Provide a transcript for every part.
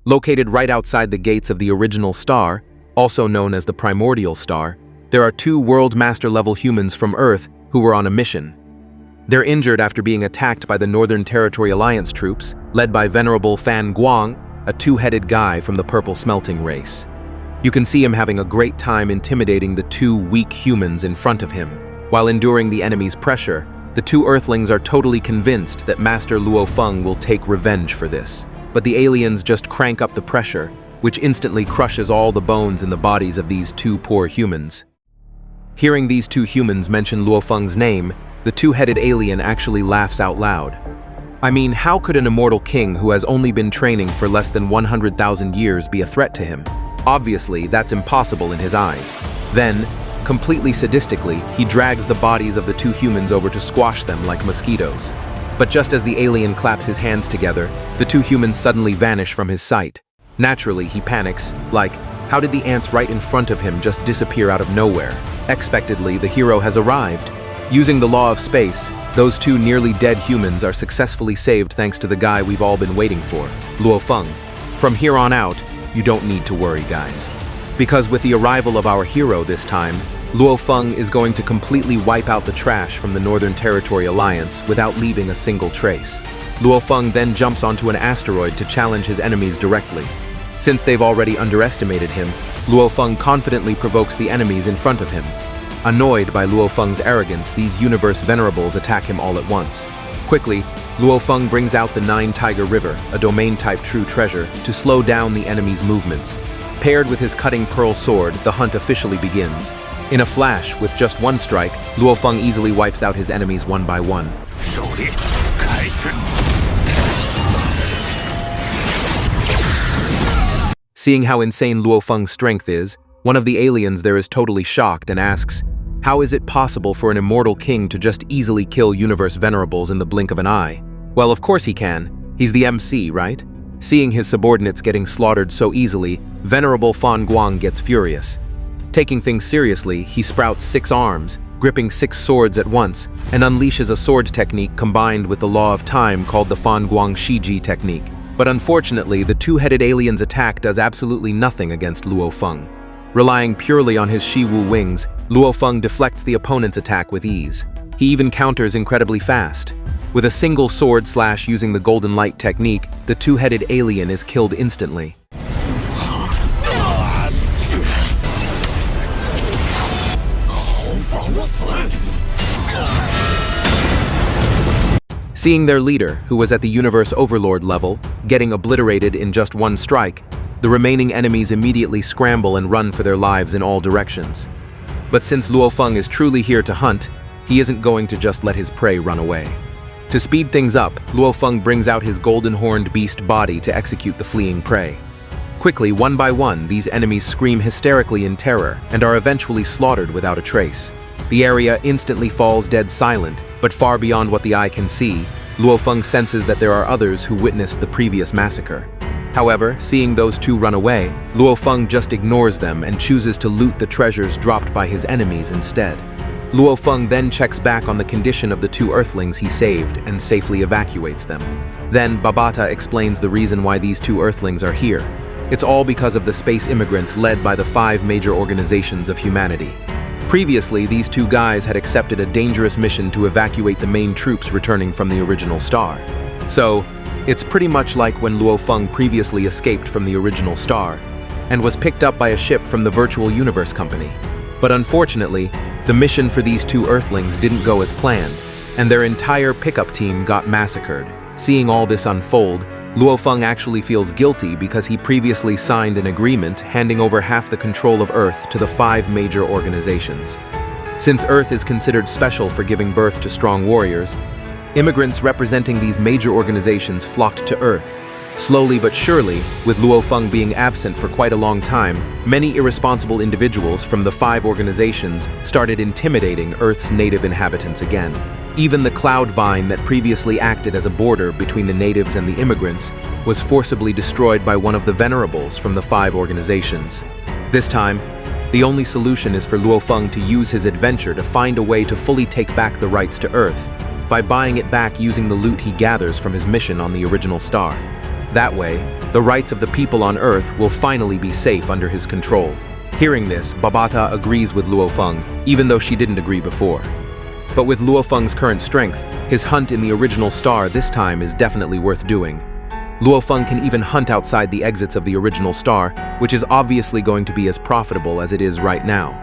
Located right outside the gates of the original star, also known as the Primordial star, there are two World Master level humans from Earth who were on a mission. They're injured after being attacked by the Northern Territory Alliance troops, led by Venerable Fanuo, a two-headed guy from the Purple Smelting race. You can see him having a great time intimidating the two weak humans in front of him. While enduring the enemy's pressure, the two Earthlings are totally convinced that Master Luo Feng will take revenge for this. But the aliens just crank up the pressure, which instantly crushes all the bones in the bodies of these two poor humans. Hearing these two humans mention Luo Feng's name, the two-headed alien actually laughs out loud. I mean, how could an immortal king who has only been training for less than 100,000 years be a threat to him? Obviously, that's impossible in his eyes. Then, completely sadistically, he drags the bodies of the two humans over to squash them like mosquitoes. But just as the alien claps his hands together, the two humans suddenly vanish from his sight. Naturally, he panics, like, how did the ants right in front of him just disappear out of nowhere? Expectedly, the hero has arrived. Using the law of space, those two nearly dead humans are successfully saved thanks to the guy we've all been waiting for, Luo Feng. From here on out, you don't need to worry, guys. Because with the arrival of our hero this time, Luo Feng is going to completely wipe out the trash from the Northern Territory Alliance without leaving a single trace. Luo Feng then jumps onto an asteroid to challenge his enemies directly. Since they've already underestimated him, Luo Feng confidently provokes the enemies in front of him. Annoyed by Luo Feng's arrogance, these Universe Venerables attack him all at once. Quickly, Luo Feng brings out the Nine Tiger River, a domain-type true treasure, to slow down the enemy's movements. Paired with his cutting pearl sword, the hunt officially begins. In a flash, with just one strike, Luo Feng easily wipes out his enemies one by one. Seeing how insane Luo Feng's strength is, one of the aliens there is totally shocked and asks, how is it possible for an immortal king to just easily kill Universe Venerables in the blink of an eye? Well, of course he can. He's the MC, right? Seeing his subordinates getting slaughtered so easily, Venerable Fanuo gets furious. Taking things seriously, he sprouts 6 arms, gripping 6 swords at once, and unleashes a sword technique combined with the law of time called the Fanuo Shiji technique. But unfortunately, the two-headed alien's attack does absolutely nothing against Luo Feng. Relying purely on his Shiwu wings, Luo Feng deflects the opponent's attack with ease. He even counters incredibly fast. With a single sword slash using the Golden Light technique, the two-headed alien is killed instantly. Seeing their leader, who was at the Universe Overlord level, getting obliterated in just one strike, the remaining enemies immediately scramble and run for their lives in all directions. But since Luo Feng is truly here to hunt, he isn't going to just let his prey run away. To speed things up, Luo Feng brings out his golden-horned beast body to execute the fleeing prey. Quickly, one by one, these enemies scream hysterically in terror and are eventually slaughtered without a trace. The area instantly falls dead silent, but far beyond what the eye can see, Luo Feng senses that there are others who witnessed the previous massacre. However, seeing those two run away, Luo Feng just ignores them and chooses to loot the treasures dropped by his enemies instead. Luo Feng then checks back on the condition of the two Earthlings he saved and safely evacuates them. Then Babata explains the reason why these two Earthlings are here. It's all because of the space immigrants led by the 5 major organizations of humanity. Previously, these two guys had accepted a dangerous mission to evacuate the main troops returning from the original star. So, it's pretty much like when Luo Feng previously escaped from the original star and was picked up by a ship from the Virtual Universe Company. But unfortunately, the mission for these two Earthlings didn't go as planned, and their entire pickup team got massacred. Seeing all this unfold, Luo Feng actually feels guilty because he previously signed an agreement handing over half the control of Earth to the 5 major organizations. Since Earth is considered special for giving birth to strong warriors, immigrants representing these major organizations flocked to Earth. Slowly but surely, with Luo Feng being absent for quite a long time, many irresponsible individuals from the 5 organizations started intimidating Earth's native inhabitants again. Even the cloud vine that previously acted as a border between the natives and the immigrants was forcibly destroyed by one of the Venerables from the 5 organizations. This time, the only solution is for Luo Feng to use his adventure to find a way to fully take back the rights to Earth by buying it back using the loot he gathers from his mission on the original star. That way, the rights of the people on Earth will finally be safe under his control. Hearing this, Babata agrees with Luo Feng, even though she didn't agree before. But with Luo Feng's current strength, his hunt in the original star this time is definitely worth doing. Luo Feng can even hunt outside the exits of the original star, which is obviously going to be as profitable as it is right now.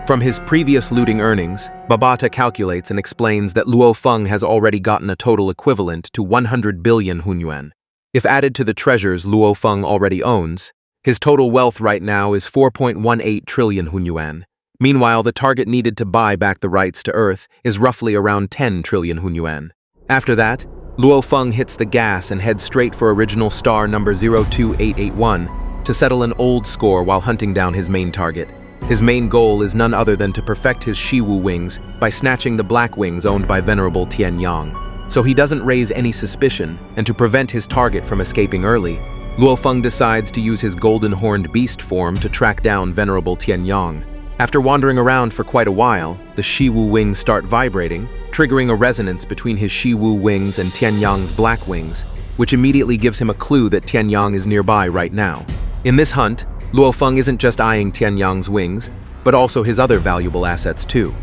From his previous looting earnings, Babata calculates and explains that Luo Feng has already gotten a total equivalent to 100 billion Hunyuan. If added to the treasures Luo Feng already owns, his total wealth right now is 4.18 trillion Hunyuan. Meanwhile, the target needed to buy back the rights to Earth is roughly around 10 trillion Hunyuan. After that, Luo Feng hits the gas and heads straight for original star number 02881 to settle an old score while hunting down his main target. His main goal is none other than to perfect his Shiwu wings by snatching the black wings owned by Venerable Tienyang. So he doesn't raise any suspicion, and to prevent his target from escaping early, Luo Feng decides to use his golden-horned beast form to track down Venerable Tienyang. After wandering around for quite a while, the Shiwu wings start vibrating, triggering a resonance between his Shiwu wings and Tienyang's black wings, which immediately gives him a clue that Tienyang is nearby right now. In this hunt, Luo Feng isn't just eyeing Tienyang's wings, but also his other valuable assets too.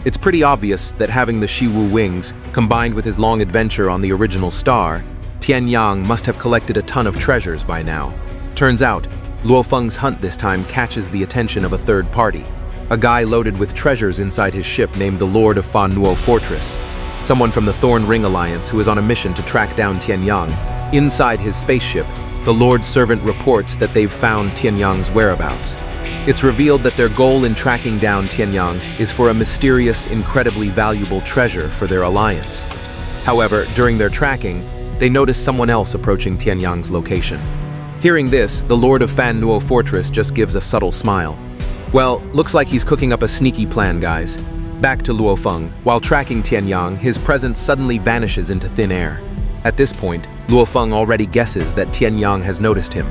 It's pretty obvious that having the Shiwu wings, combined with his long adventure on the original star, Tienyang must have collected a ton of treasures by now. Turns out, Luo Feng's hunt this time catches the attention of a third party, a guy loaded with treasures inside his ship named the Lord of Fanuo Fortress, someone from the Thorn Ring Alliance who is on a mission to track down Tienyang. Inside his spaceship, the Lord's servant reports that they've found Tienyang's whereabouts. It's revealed that their goal in tracking down Tienyang is for a mysterious, incredibly valuable treasure for their alliance. However, during their tracking, they notice someone else approaching Tienyang's location. Hearing this, the Lord of Fanuo Fortress just gives a subtle smile. Well, looks like he's cooking up a sneaky plan, guys. Back to Luo Feng. While tracking Tienyang, his presence suddenly vanishes into thin air. At this point, Luo Feng already guesses that Tienyang has noticed him.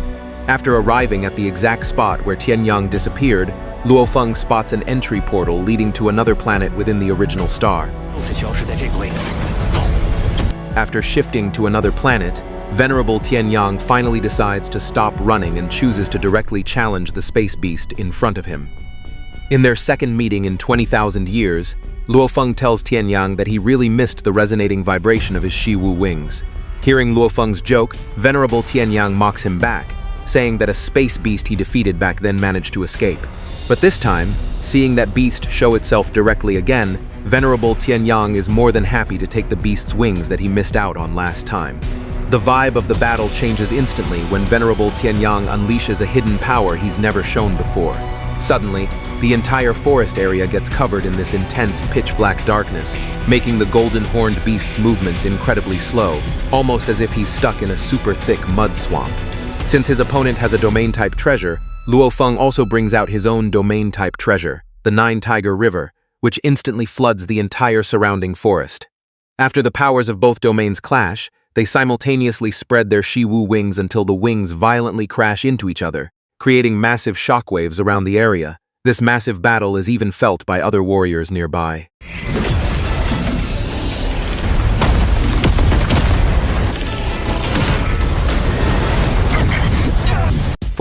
After arriving at the exact spot where Tienyang disappeared, Luo Feng spots an entry portal leading to another planet within the original star. After shifting to another planet, Venerable Tienyang finally decides to stop running and chooses to directly challenge the space beast in front of him. In their second meeting in 20,000 years, Luo Feng tells Tienyang that he really missed the resonating vibration of his Shiwu wings. Hearing Luo Feng's joke, Venerable Tienyang mocks him back, saying that a space beast he defeated back then managed to escape. But this time, seeing that beast show itself directly again, Venerable Tienyang is more than happy to take the beast's wings that he missed out on last time. The vibe of the battle changes instantly when Venerable Tienyang unleashes a hidden power he's never shown before. Suddenly, the entire forest area gets covered in this intense pitch-black darkness, making the golden-horned beast's movements incredibly slow, almost as if he's stuck in a super thick mud swamp. Since his opponent has a domain-type treasure, Luo Feng also brings out his own domain-type treasure, the Nine-Tiger River, which instantly floods the entire surrounding forest. After the powers of both domains clash, they simultaneously spread their Shiwu wings until the wings violently crash into each other, creating massive shockwaves around the area. This massive battle is even felt by other warriors nearby.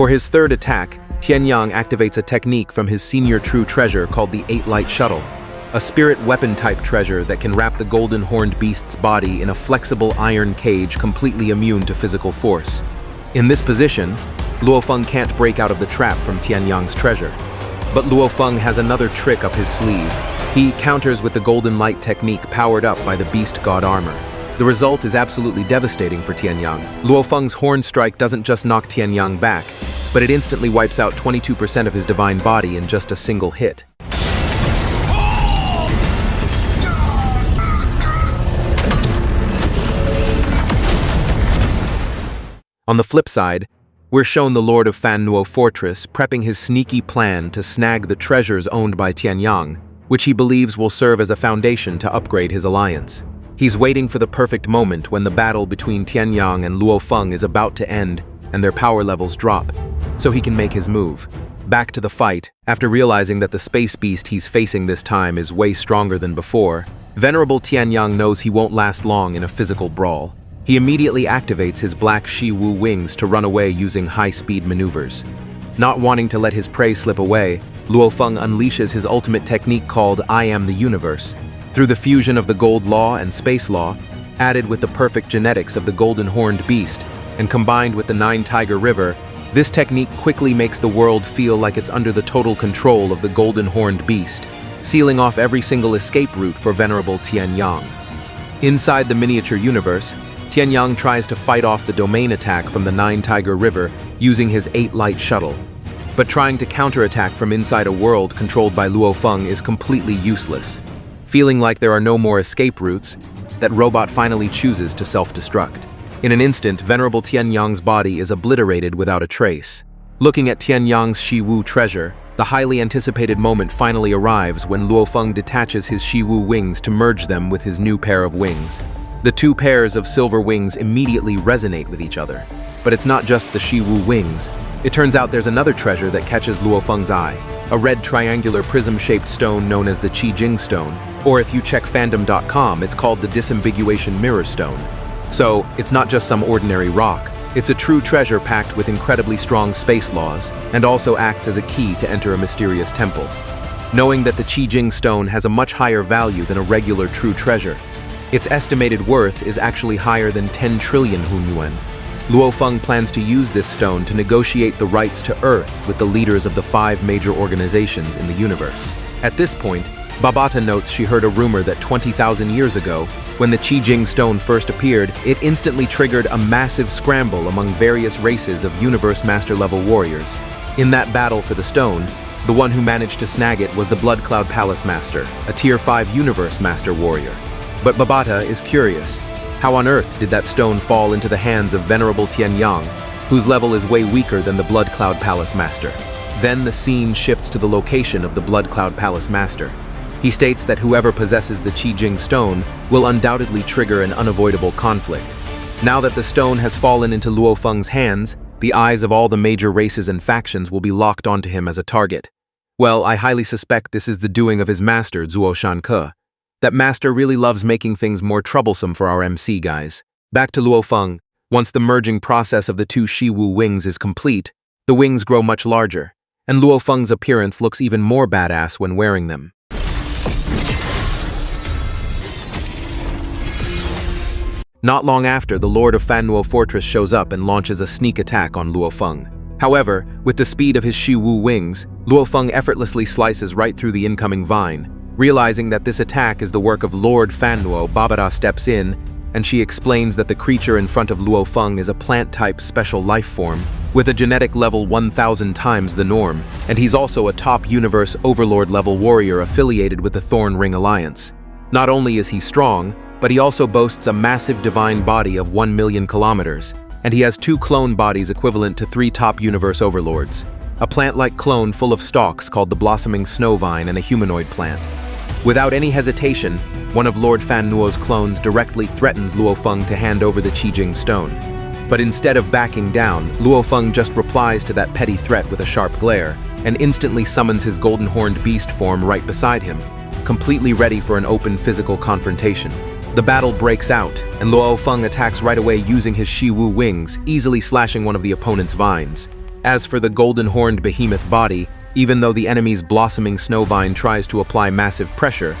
For his third attack, Tienyang activates a technique from his senior true treasure called the Eight-Light Shuttle, a spirit weapon-type treasure that can wrap the golden-horned beast's body in a flexible iron cage completely immune to physical force. In this position, Luo Feng can't break out of the trap from Tienyang's treasure. But Luo Feng has another trick up his sleeve. He counters with the golden light technique powered up by the beast god armor. The result is absolutely devastating for Tienyang. Luo Feng's horn strike doesn't just knock Tienyang back, but it instantly wipes out 22% of his divine body in just a single hit. On the flip side, we're shown the Lord of Fanuo Fortress prepping his sneaky plan to snag the treasures owned by Tienyang, which he believes will serve as a foundation to upgrade his alliance. He's waiting for the perfect moment when the battle between Tienyang and Luo Feng is about to end and their power levels drop, so he can make his move. Back to the fight, after realizing that the space beast he's facing this time is way stronger than before, Venerable Tienyang knows he won't last long in a physical brawl. He immediately activates his black Shi-Wu wings to run away using high-speed maneuvers. Not wanting to let his prey slip away, Luo Feng unleashes his ultimate technique called I Am the Universe. Through the fusion of the Gold Law and Space Law, added with the perfect genetics of the Golden Horned Beast, and combined with the Nine Tiger River, this technique quickly makes the world feel like it's under the total control of the Golden Horned Beast, sealing off every single escape route for Venerable Tienyang. Inside the miniature universe, Tienyang tries to fight off the domain attack from the Nine Tiger River using his 8-light shuttle. But trying to counterattack from inside a world controlled by Luo Feng is completely useless. Feeling like there are no more escape routes, that robot finally chooses to self-destruct. In an instant, Venerable Tienyang's body is obliterated without a trace. Looking at Tienyang's Shi-Wu treasure, the highly anticipated moment finally arrives when Luo Feng detaches his Shi-Wu wings to merge them with his new pair of wings. The two pairs of silver wings immediately resonate with each other. But it's not just the Shi-Wu wings. It turns out there's another treasure that catches Luo Feng's eye, a red triangular prism-shaped stone known as the Qi Jing Stone, or if you check fandom.com, it's called the Disambiguation Mirror Stone. So, it's not just some ordinary rock. It's a true treasure packed with incredibly strong space laws, and also acts as a key to enter a mysterious temple. Knowing that the Qi Jing Stone has a much higher value than a regular true treasure, its estimated worth is actually higher than 10 trillion Hunyuan. Luo Feng plans to use this stone to negotiate the rights to Earth with the leaders of the 5 major organizations in the universe. At this point, Babata notes she heard a rumor that 20,000 years ago, when the Qi Jing Stone first appeared, it instantly triggered a massive scramble among various races of Universe Master Level warriors. In that battle for the stone, the one who managed to snag it was the Blood Cloud Palace Master, a Tier 5 Universe Master warrior. But Babata is curious. How on earth did that stone fall into the hands of Venerable Tienyang, whose level is way weaker than the Blood Cloud Palace Master? Then the scene shifts to the location of the Blood Cloud Palace Master. He states that whoever possesses the Qi Jing Stone will undoubtedly trigger an unavoidable conflict. Now that the stone has fallen into Luo Feng's hands, the eyes of all the major races and factions will be locked onto him as a target. Well, I highly suspect this is the doing of his master, Zuo Shanke. That master really loves making things more troublesome for our MC guys. Back to Luo Feng. Once the merging process of the two Shi-Wu wings is complete, the wings grow much larger, and Luo Feng's appearance looks even more badass when wearing them. Not long after, the Lord of Fanuo Fortress shows up and launches a sneak attack on Luo Feng. However, with the speed of his Shi-Wu wings, Luo Feng effortlessly slices right through the incoming vine. Realizing that this attack is the work of Lord Fanuo, Babata steps in, and she explains that the creature in front of Luo Feng is a plant-type special life form, with a genetic level 1,000 times the norm, and he's also a top Universe Overlord level warrior affiliated with the Thorn Ring Alliance. Not only is he strong, but he also boasts a massive divine body of 1 million kilometers, and he has 2 clone bodies equivalent to 3 top Universe Overlords. A plant-like clone full of stalks called the Blossoming Snowvine and a humanoid plant. Without any hesitation, one of Lord Fanuo's clones directly threatens Luo Feng to hand over the Qi Jing Stone. But instead of backing down, Luo Feng just replies to that petty threat with a sharp glare, and instantly summons his golden horned beast form right beside him, completely ready for an open physical confrontation. The battle breaks out, and Luo Feng attacks right away using his Shi-Wu wings, easily slashing one of the opponent's vines. As for the golden horned behemoth body, even though the enemy's blossoming snowvine tries to apply massive pressure,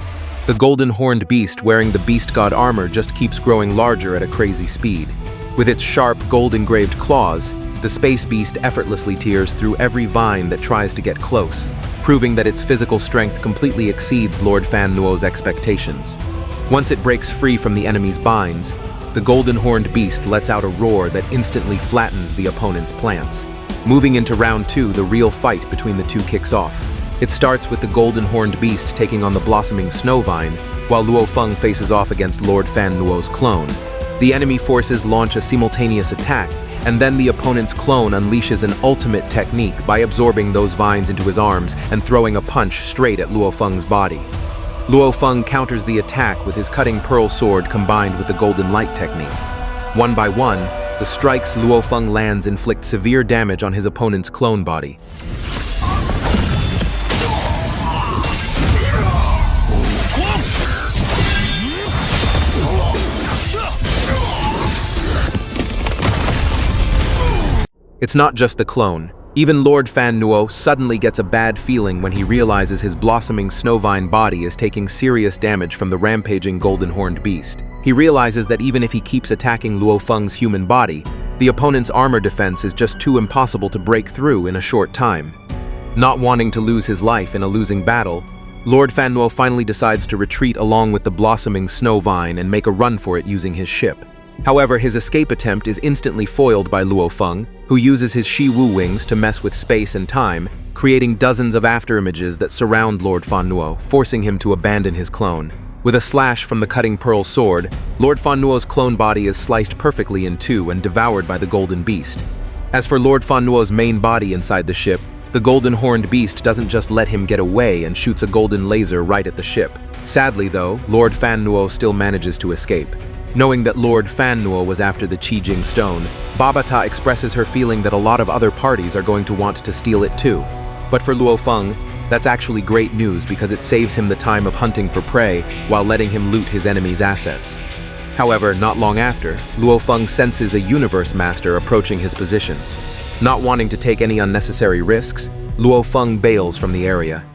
the golden horned beast wearing the beast god armor just keeps growing larger at a crazy speed. With its sharp gold-engraved claws, the space beast effortlessly tears through every vine that tries to get close, proving that its physical strength completely exceeds Lord Fanuo's expectations. Once it breaks free from the enemy's binds, the golden horned beast lets out a roar that instantly flattens the opponent's plants. Moving into round 2, the real fight between the two kicks off. It starts with the golden horned beast taking on the blossoming snowvine, while Luo Feng faces off against Lord Fanuo's clone. The enemy forces launch a simultaneous attack, and then the opponent's clone unleashes an ultimate technique by absorbing those vines into his arms and throwing a punch straight at Luo Feng's body. Luo Feng counters the attack with his cutting pearl sword combined with the golden light technique. One by one, the strikes Luo Feng lands inflict severe damage on his opponent's clone body. It's not just the clone. Even Lord Fanuo suddenly gets a bad feeling when he realizes his blossoming snowvine body is taking serious damage from the rampaging golden-horned beast. He realizes that even if he keeps attacking Luo Feng's human body, the opponent's armor defense is just too impossible to break through in a short time. Not wanting to lose his life in a losing battle, Lord Fanuo finally decides to retreat along with the blossoming snowvine and make a run for it using his ship. However, his escape attempt is instantly foiled by Luo Feng, who uses his Shi-Wu wings to mess with space and time, creating dozens of afterimages that surround Lord Fanuo, forcing him to abandon his clone. With a slash from the cutting pearl sword, Lord Fanuo's clone body is sliced perfectly in two and devoured by the golden beast. As for Lord Fanuo's main body inside the ship, the golden horned beast doesn't just let him get away and shoots a golden laser right at the ship. Sadly though, Lord Fanuo still manages to escape. Knowing that Lord Fanuo was after the Qijing stone, Babata expresses her feeling that a lot of other parties are going to want to steal it too. But for Luo Feng, that's actually great news because it saves him the time of hunting for prey while letting him loot his enemy's assets. However, not long after, Luo Feng senses a Universe Master approaching his position. Not wanting to take any unnecessary risks, Luo Feng bails from the area.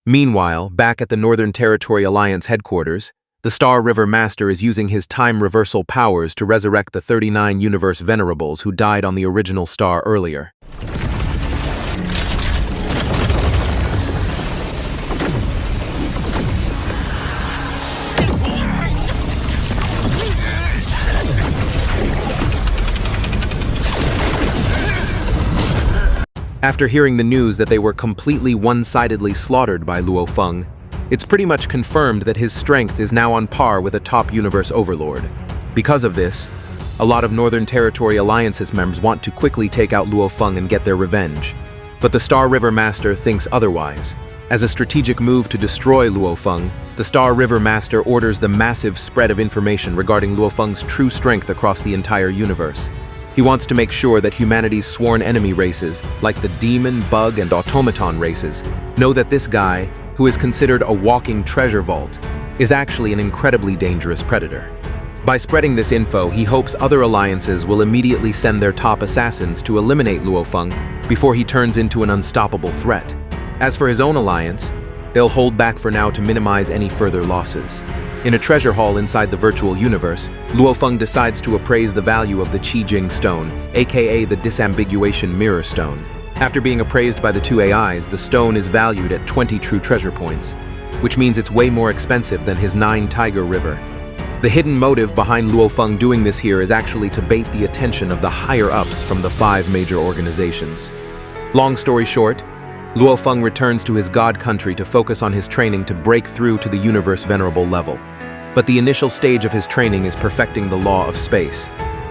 Meanwhile, back at the Northern Territory Alliance headquarters, the Star River Master is using his time reversal powers to resurrect the 39 Universe Venerables who died on the original star earlier. After hearing the news that they were completely one-sidedly slaughtered by Luo Feng, it's pretty much confirmed that his strength is now on par with a top Universe Overlord. Because of this, a lot of Northern Territory Alliance's members want to quickly take out Luo Feng and get their revenge. But the Star River Master thinks otherwise. As a strategic move to destroy Luo Feng, the Star River Master orders the massive spread of information regarding Luo Feng's true strength across the entire universe. He wants to make sure that humanity's sworn enemy races, like the demon, bug, and automaton races, know that this guy, who is considered a walking treasure vault, is actually an incredibly dangerous predator. By spreading this info, he hopes other alliances will immediately send their top assassins to eliminate Luo Feng before he turns into an unstoppable threat. As for his own alliance, they'll hold back for now to minimize any further losses. In a treasure hall inside the virtual universe, Luo Feng decides to appraise the value of the Qijing stone, aka the Disambiguation Mirror Stone. After being appraised by the two AIs, the stone is valued at 20 true treasure points, which means it's way more expensive than his 9 Tiger River. The hidden motive behind Luo Feng doing this here is actually to bait the attention of the higher-ups from the 5 major organizations. Long story short, Luo Feng returns to his god country to focus on his training to break through to the Universe Venerable level. But the initial stage of his training is perfecting the law of space.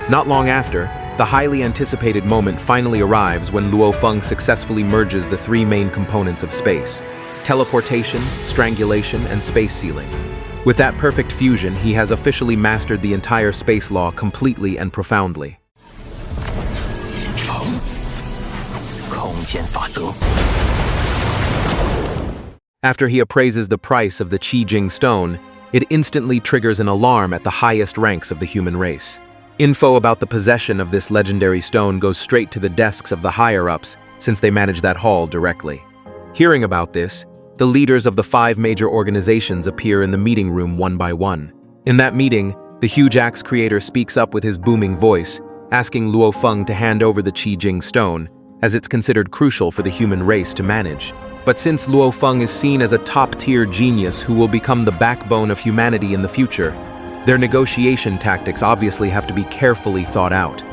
Not long after, the highly anticipated moment finally arrives when Luo Feng successfully merges the 3 main components of space: teleportation, strangulation, and space sealing. With that perfect fusion, he has officially mastered the entire space law completely and profoundly. After he appraises the price of the Qijing stone, it instantly triggers an alarm at the highest ranks of the human race. Info about the possession of this legendary stone goes straight to the desks of the higher-ups, since they manage that hall directly. Hearing about this, the leaders of the 5 major organizations appear in the meeting room one by one. In that meeting, the huge axe creator speaks up with his booming voice, asking Luo Feng to hand over the Qijing stone, as it's considered crucial for the human race to manage. But since Luo Feng is seen as a top-tier genius who will become the backbone of humanity in the future, their negotiation tactics obviously have to be carefully thought out.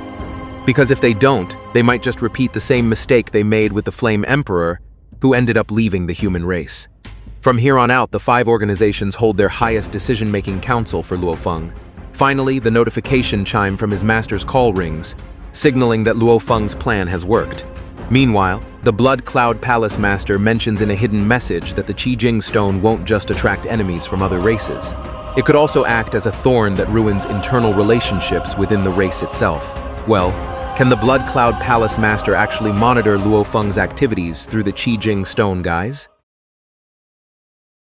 Because if they don't, they might just repeat the same mistake they made with the Flame Emperor, who ended up leaving the human race. From here on out, the 5 organizations hold their highest decision-making council for Luo Feng. Finally, the notification chime from his master's call rings, signaling that Luo Feng's plan has worked. Meanwhile, the Blood Cloud Palace Master mentions in a hidden message that the Qijing stone won't just attract enemies from other races. It could also act as a thorn that ruins internal relationships within the race itself. Well, can the Blood Cloud Palace Master actually monitor Luo Feng's activities through the Qijing stone, guys?